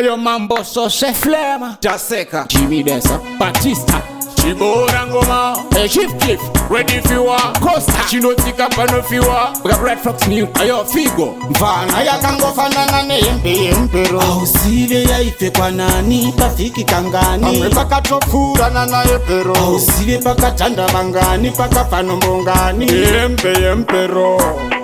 Yo mambo so se flema Jaseka Jimmy Dessa Batista Chibora ngoma Chief Cliff Ready fiwa Costa Chinotika pano fiwa We got Red Fox New Ayo Figo Mfana yakangofanana neempero Ausive yaife kwa nani pafiki kangani Pamwe pakatopfurana naye pero Ausive pakatanda vangani pakafano mbongani empero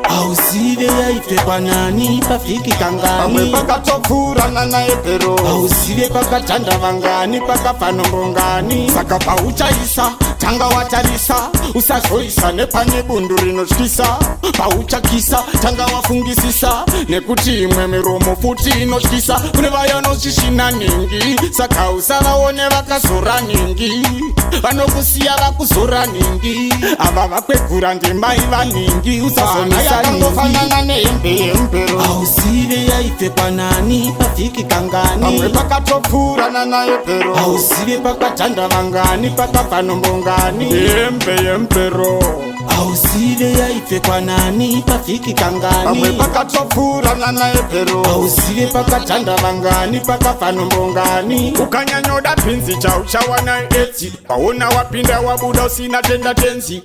Ausive yaife kwa nani pafiki kangani Pamwe pakatopfurana naye pero Ausive pakatanda vangani pakafano mbongani Saka pauchaisa tanga watarisa usazoisa nepane bundu rinotyisa pauchakisa tanga wafungisisa nekuti imwe miromo futi inotyisa kune vaya noshishina ningi saka usavaone vakazora ningi vanokusiya vakuzora ningi ava vakwegura ndemai vaningi usazonayakangofanana neempero Ausive yaife kwa nani pafiki kangani pamwe pakatopfurana naye pero Ausive pakatanda vangani pakafano mbongani empero Ausive yaife kwa nani pafiki kangani pamwe pakatopfurana naye pero Ausive pakatanda vangani pakafano mbongani ukanyanyoda pinzi chauchawana eti paona wapinda wabuda usina tenda tenzi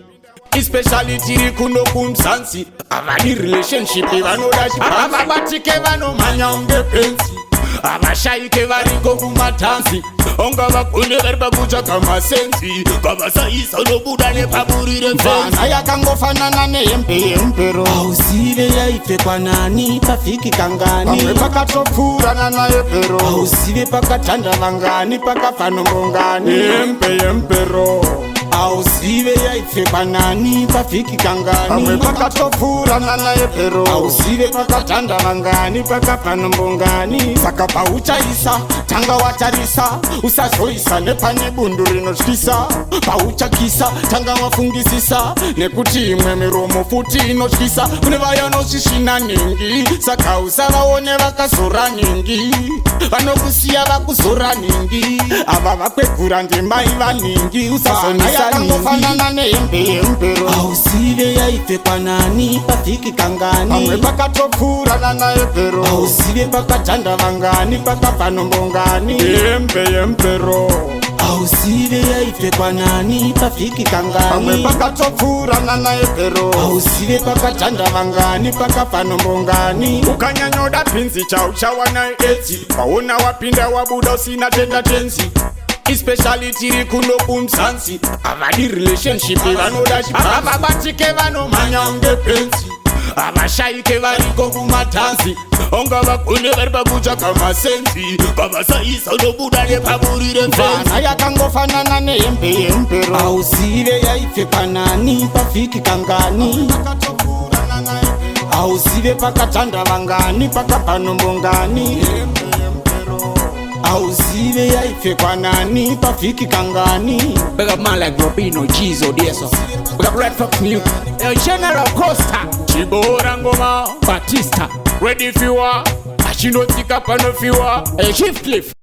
especially tiri kuno kumsansi avani relationship vanoda chipava batike vanomanya unge penzi avashaike variko kumatanzi onga vakunde vari pakutsvaka masenzi kavasaisa nobuda nepaburire mvana yakangofanana neempero Ausive yaife kwa nani pafiki kangani pamwe pakatopfurana naye pero Ausive pakatanda vangani pakafano mbongani empero Ausive yaife kwa nani pafiki kangani pamwe pakatopfurana naye pero Ausive pakatanda vangani pakafano mbongani saka pauchaisa tanga watarisa usazoisa nepane bundu rinotyisa pauchakisa tanga wafungisisa nekuti imwe miromo futi inotyisa kune vaya noshishina ningi saka usavaone vakazora ningi vanokusiya vakuzora ningi ava vakwegura ndemai vaningi usazonayakangofanana neempero Ausive yaife kwa nani pafiki kangani pamwe pakatopfurana naye pero Ausive pakatanda vangani pakafano mbongani empero Ausive yaife kwa nani pafiki pamwe kangani pakatopfurana naye pero Ausive pakatanda vangani pakafano mbongani ukanyanyoda pinzi chauchawana eti paona wapinda wabuda usina tenda tenzi especially tiri kuno kumsansi avani relationship vanoda chipava batike vanomanya unge penzi avashaike variko kumatanzi onga vakunde vari pakutsvaka masenzi kavasaisa nobuda nepaburire mvana yakangofanana neempero Ausive yaife kwa nani pafiki kangani Ausive pakatanda vangani pakafano mbongani Ausive yaife kwa nani pafiki kangani Big up man like Robino, Jizo, Deso We got Red Fox New General Costa chibora ngoma Batista ready fiwa achinotika pano fiwa Chief Cliff